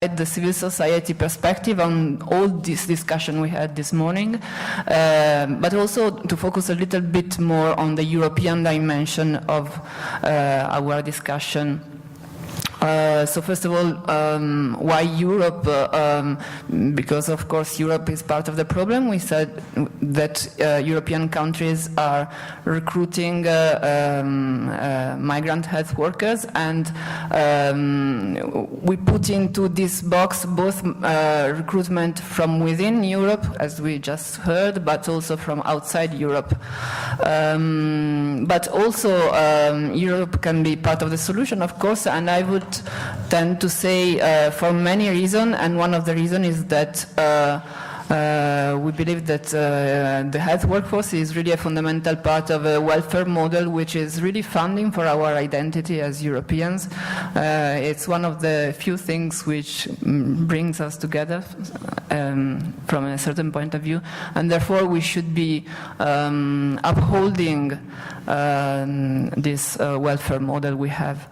the civil society perspective on all this discussion we had this morning, but also to focus a little bit more on the European dimension of our discussion. So first of all, why Europe? Because of course Europe is part of the problem. We said that European countries are recruiting migrant health workers, and we put into this box both recruitment from within Europe, as we just heard, but also from outside Europe. But also Europe can be part of the solution, of course, and I would tend to say for many reasons, and one of the reasons is that we believe that the health workforce is really a fundamental part of a welfare model which is really founding for our identity as Europeans. It's one of the few things which brings us together from a certain point of view, and therefore we should be upholding this welfare model we have.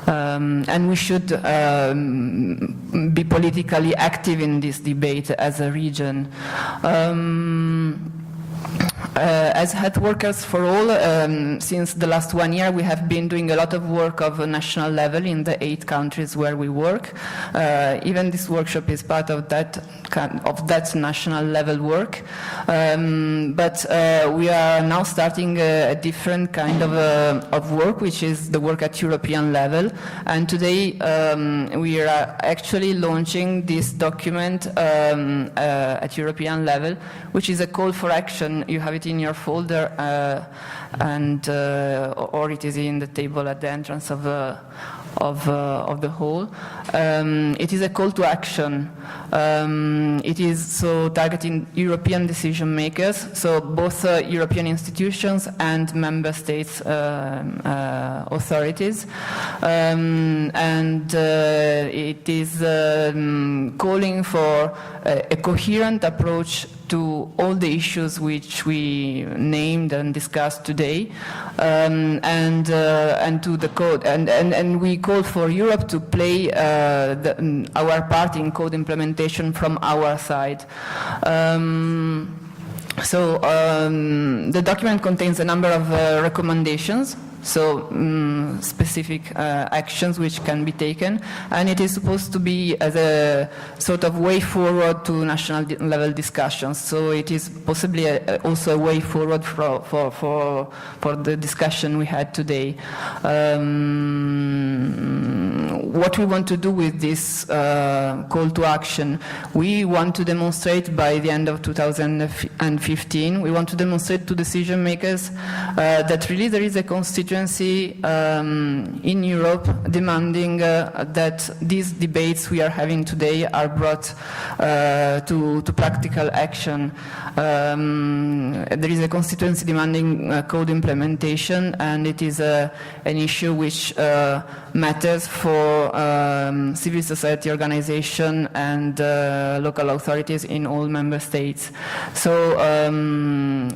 And we should be politically active in this debate as a region. As health workers for all, since the last 1 year we have been doing a lot of work of a national level in the 8 countries where we work. Even this workshop is part of that national level work. But we are now starting a different kind of work, which is the work at European level. And today we are actually launching this document at European level, which is a call for action. You have it in your folder, or it is in the table at the entrance of the hall. It is a call to action. It is so targeting European decision makers, so both European institutions and member states authorities, and it is calling for a coherent approach to all the issues which we named and discussed today, and to the code, and we call for Europe to play our part in code implementation from our side. So the document contains a number of recommendations, so specific actions which can be taken, and it is supposed to be as a sort of way forward to national level discussions. So it is possibly also a way forward for the discussion we had today. What we want to do with this call to action, we want to demonstrate by the end of 2015, we want to demonstrate to decision makers that really there is a constituency in Europe demanding that these debates we are having today are brought to practical action. There is a constituency demanding code implementation, and it is an issue which matters for civil society organization and local authorities in all member states. So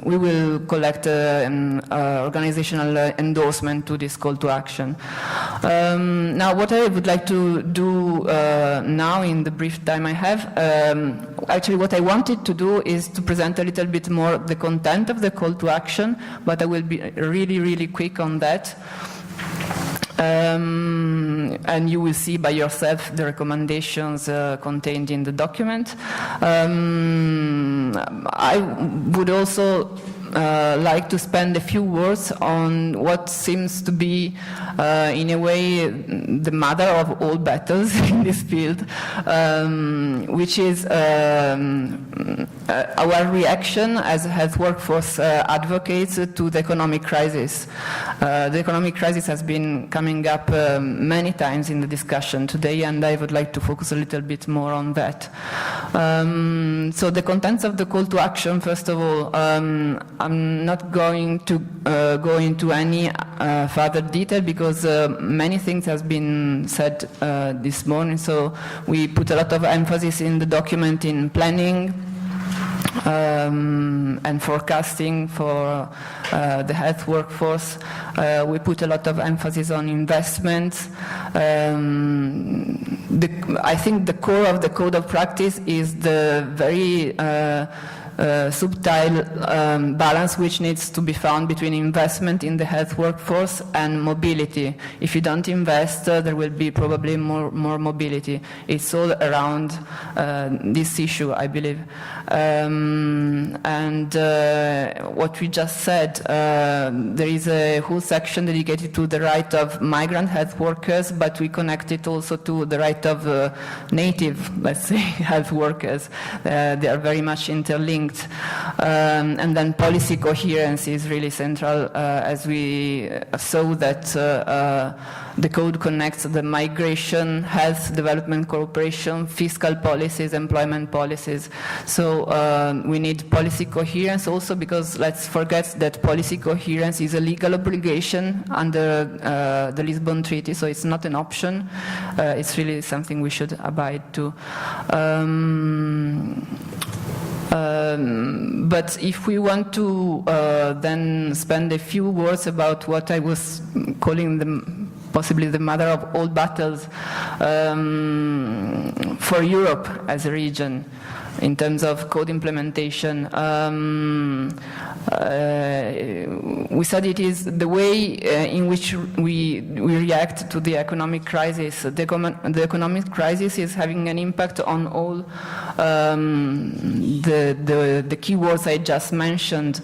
we will collect an organizational endorsement to this call to action. Now, what I would like to do now in the brief time I have, actually what I wanted to do is to present a little bit more the content of the call to action, but I will be really quick on that. And you will see by yourself the recommendations contained in the document. I would also like to spend a few words on what seems to be, in a way, the mother of all battles in this field, which is our reaction as health workforce advocates to the economic crisis. The economic crisis has been coming up many times in the discussion today, and I would like to focus a little bit more on that. So the contents of the call to action, first of all, I'm not going to go into any further detail because many things have been said this morning. So we put a lot of emphasis in the document in planning and forecasting for the health workforce. We put a lot of emphasis on investments, I think the core of the code of practice is the very subtle balance which needs to be found between investment in the health workforce and mobility. If you don't invest, there will be probably more mobility. It's all around this issue, I believe. And what we just said, there is a whole section dedicated to the right of migrant health workers, but we connect it also to the right of native, let's say, health workers. They are very much interlinked. And then policy coherence is really central, as we saw that the code connects the migration, health, development cooperation, fiscal policies, employment policies. So we need policy coherence also, because let's forget that policy coherence is a legal obligation under the Lisbon Treaty, so it's not an option. It's really something we should abide to. But if we want to then spend a few words about what I was calling possibly the mother of all battles for Europe as a region in terms of code implementation, we said it is the way in which we react to the economic crisis. The economic crisis is having an impact on all the keywords I just mentioned.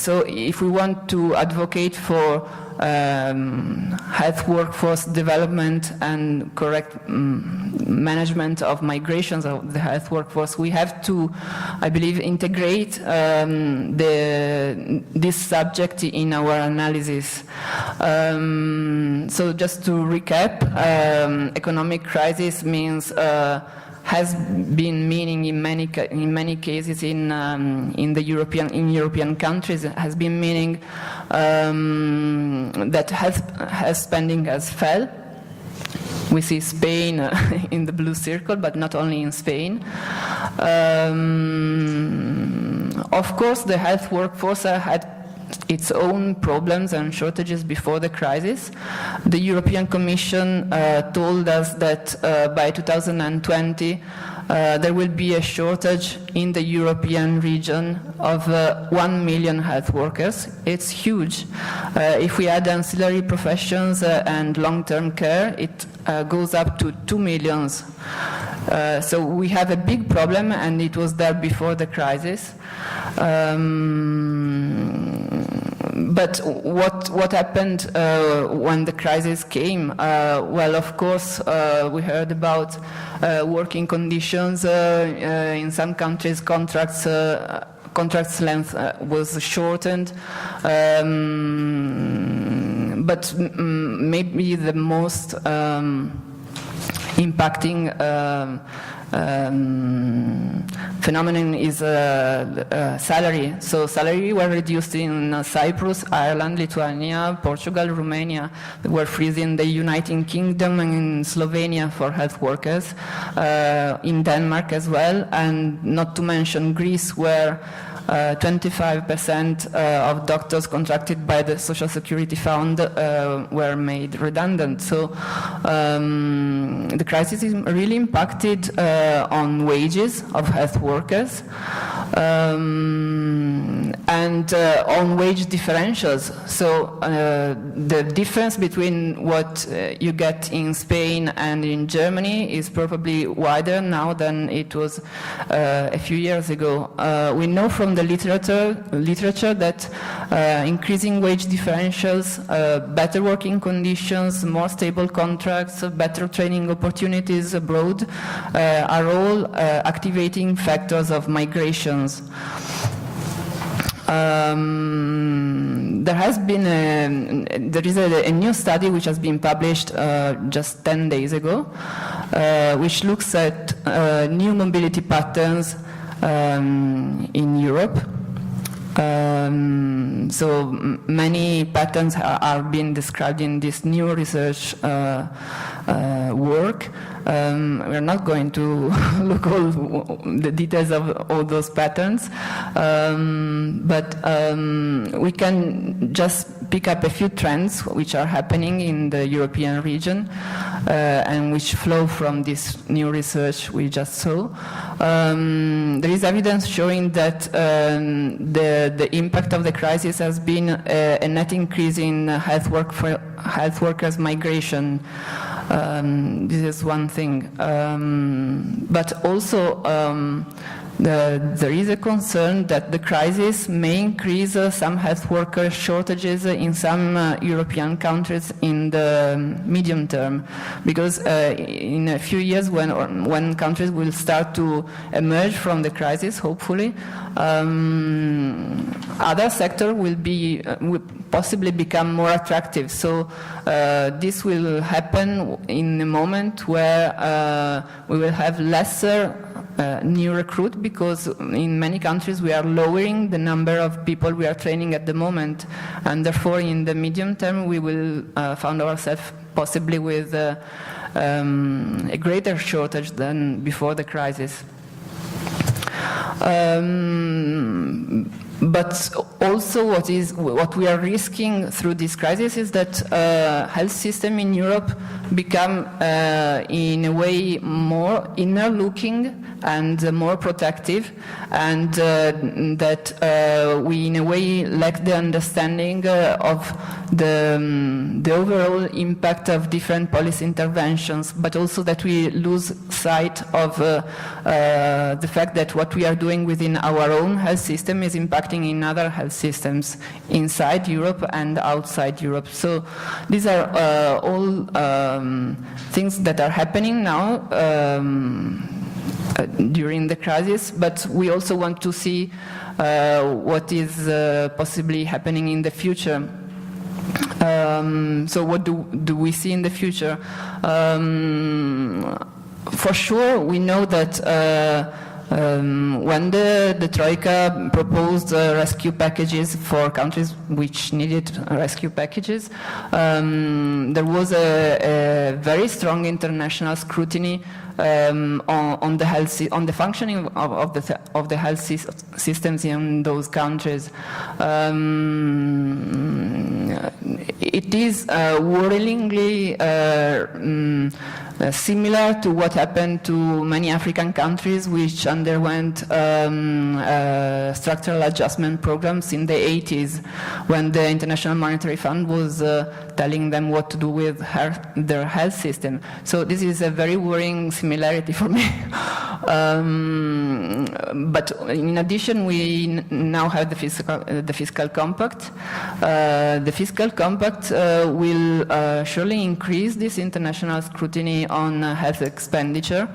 So if we want to advocate for health workforce development and correct management of migrations of the health workforce, we have to, I believe, integrate this subject in our analysis. So just to recap, economic crisis means has been meaning in many cases in European countries, has been meaning that health spending has fell. We see Spain in the blue circle, but not only in Spain. Of course, the health workforce had its own problems and shortages before the crisis. The European Commission told us that by 2020 there will be a shortage in the European region of 1 million health workers. It's huge. If we add ancillary professions and long-term care, it goes up to 2 million. So we have a big problem, and it was there before the crisis. But what happened when the crisis came? Well, of course, we heard about working conditions. In some countries, contracts length was shortened. But maybe the most impacting phenomenon is salary. So salary were reduced in Cyprus, Ireland, Lithuania, Portugal, Romania. They were freezing in the United Kingdom and in Slovenia for health workers, in Denmark as well, and not to mention Greece, where 25% of doctors contracted by the Social Security Fund were made redundant. So the crisis really impacted on wages of health workers and on wage differentials. So the difference between what you get in Spain and in Germany is probably wider now than it was a few years ago. We know from the literature that increasing wage differentials, better working conditions, more stable contracts, better training opportunities abroad are all activating factors of migrations. There is a new study which has been published just 10 days ago, which looks at new mobility patterns in Europe. So many patterns are being described in this new research work. We're not going to look all the details of all those patterns, but we can just pick up a few trends which are happening in the European region and which flow from this new research we just saw. There is evidence showing that the impact of the crisis has been a net increase in health workers' migration. This is one thing. But also there is a concern that the crisis may increase some health worker shortages in some European countries in the medium term, because in a few years when countries will start to emerge from the crisis, hopefully, other sectors will possibly become more attractive. So this will happen in a moment where we will have lesser new recruit, because in many countries we are lowering the number of people we are training at the moment, and therefore in the medium term we will find ourselves possibly with a greater shortage than before the crisis. But also what we are risking through this crisis is that health system in Europe become in a way more inner-looking and more protective, and that we in a way lack the understanding of the overall impact of different policy interventions, but also that we lose sight of the fact that what we are doing within our own health system is impacting in other health systems inside Europe and outside Europe. So these are all things that are happening now during the crisis, but we also want to see what is possibly happening in the future. So what do we see in the future? For sure, we know that when the Troika proposed rescue packages for countries which needed rescue packages, there was a very strong international scrutiny on the functioning of the health systems in those countries. It is worryingly similar to what happened to many African countries which underwent structural adjustment programs in the 80s, when the International Monetary Fund was telling them what to do with their health system. So this is a very worrying similarity for me. But in addition, we now have the fiscal compact. The fiscal compact will surely increase this international scrutiny on health expenditure.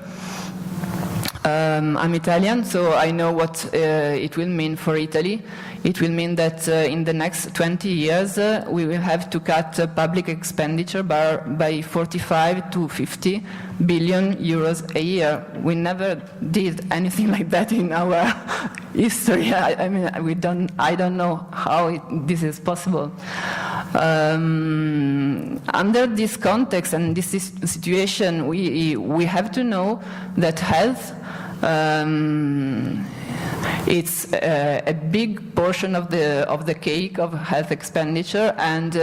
I'm Italian, so I know what it will mean for Italy. It will mean that in the next 20 years we will have to cut public expenditure by 45 to 50 billion euros a year. We never did anything like that in our history. I mean, I don't know how this is possible. Under this context and this situation, we have to know that health it's a big portion of the cake of health expenditure, and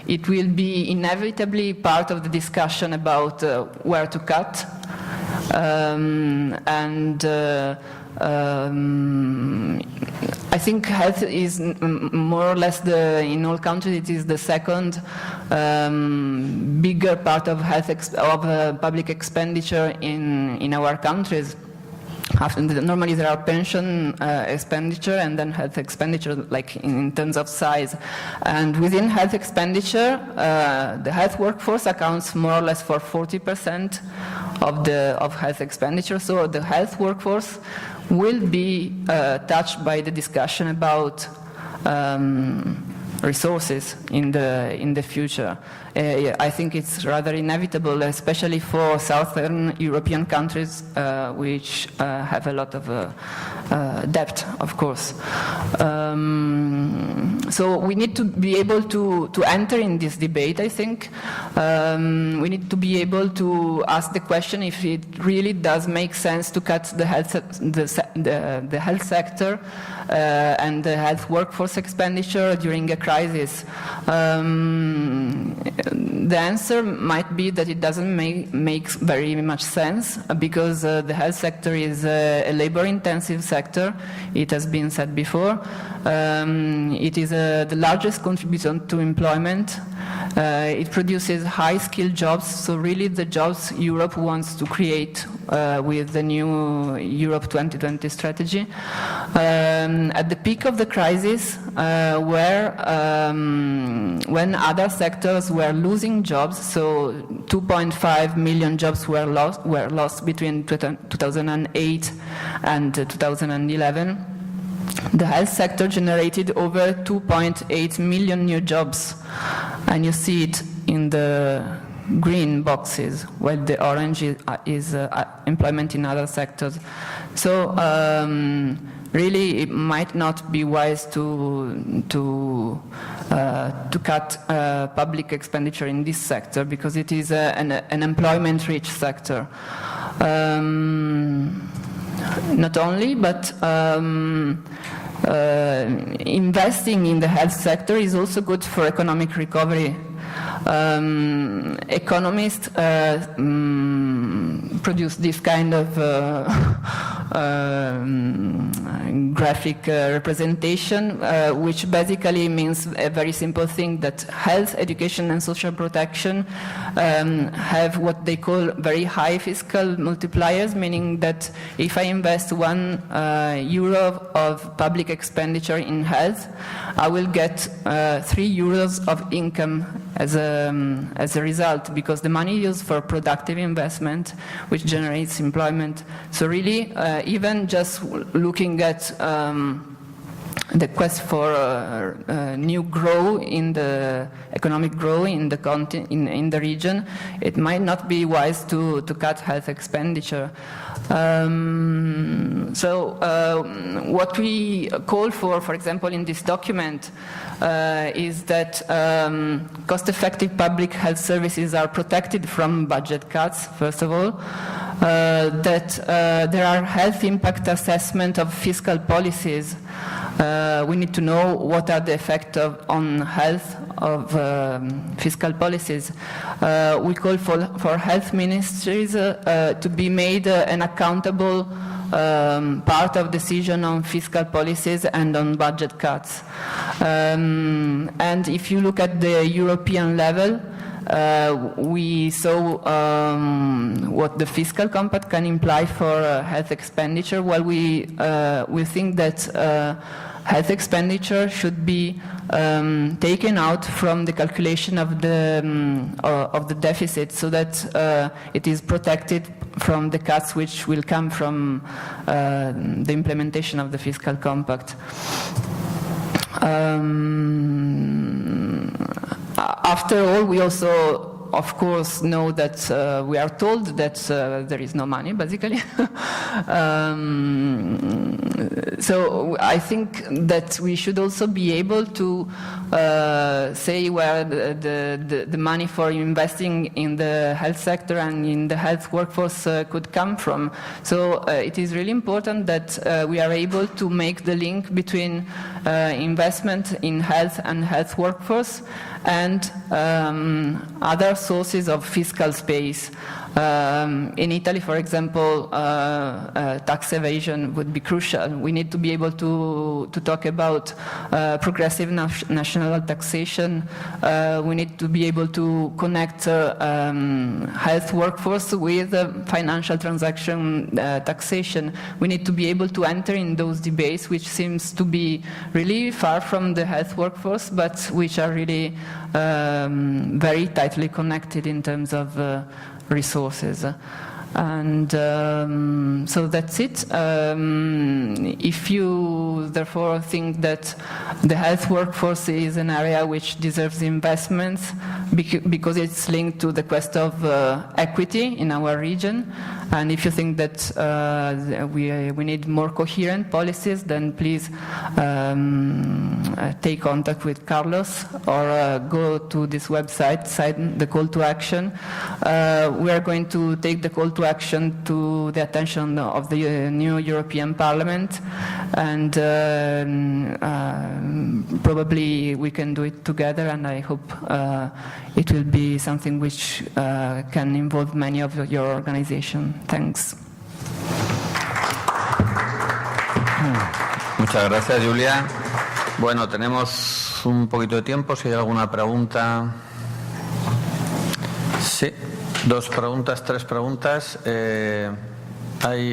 it will be inevitably part of the discussion about where to cut. I think health is more or less in all countries it is the second bigger part of public expenditure in our countries. Normally there are pension expenditure and then health expenditure, like in terms of size. And within health expenditure, the health workforce accounts more or less for 40% of health expenditure. So the health workforce will be touched by the discussion about resources in the future. I think it's rather inevitable, especially for southern European countries, which have a lot of debt, of course. So we need to be able to enter in this debate, I think. We need to be able to ask the question if it really does make sense to cut the health sector and the health workforce expenditure during a crisis. The answer might be that it doesn't make very much sense, because the health sector is a labor-intensive sector. It has been said before. It is the largest contributor to employment. It produces high-skilled jobs, so really the jobs Europe wants to create with the new Europe 2020 strategy. At the peak of the crisis, when other sectors were losing jobs, so 2.5 million jobs were lost between 2008 and 2011. The health sector generated over 2.8 million new jobs, and you see it in the green boxes, while the orange is employment in other sectors. So really, it might not be wise to cut public expenditure in this sector, because it is an employment-rich sector. Not only, but investing in the health sector is also good for economic recovery. Economists produce this kind of graphic representation, which basically means a very simple thing, that health, education and social protection have what they call very high fiscal multipliers, meaning that if I invest €1 of public expenditure in health, I will get €3 of income as a result, because the money used for productive investment, which generates employment. So really, even just looking at the quest for new growth in the economic growth in the region, it might not be wise to cut health expenditure. What we call for example, in this document, is that cost-effective public health services are protected from budget cuts, first of all, that there are health impact assessment of fiscal policies. We need to know what are the effects on health of fiscal policies. We call for health ministries to be made an accountable part of decision on fiscal policies and on budget cuts. And if you look at the European level, we saw what the fiscal compact can imply for health expenditure. While we think that health expenditure should be taken out from the calculation of the deficit, so that it is protected from the cuts which will come from the implementation of the fiscal compact. After all, we also, of course, know that we are told that there is no money, basically. So I think that we should also be able to say where the money for investing in the health sector and in the health workforce could come from. So it is really important that we are able to make the link between investment in health and health workforce and other sources of fiscal space. In Italy, for example, tax evasion would be crucial. We need to be able to talk about progressive national taxation. We need to be able to connect health workforce with financial transaction taxation. We need to be able to enter in those debates, which seems to be really far from the health workforce, but which are really very tightly connected in terms of resources. And so that's it. If you therefore think that the health workforce is an area which deserves investments because it's linked to the quest of equity in our region, and if you think that we need more coherent policies, then please take contact with Carlos or go to this website, sign the call to action. We are going to take the call to action to the attention of the new European Parliament, and probably we can do it together, and I hope it will be something which can involve many of your organization. Thanks. Muchas gracias, Giulia. Bueno, tenemos un poquito de tiempo. Si hay alguna pregunta. Sí, 2 preguntas, 3 preguntas.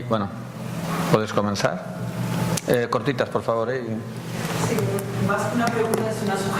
Bueno, puedes comenzar. Cortitas, por favor. Sí, más que una pregunta es una sugerencia.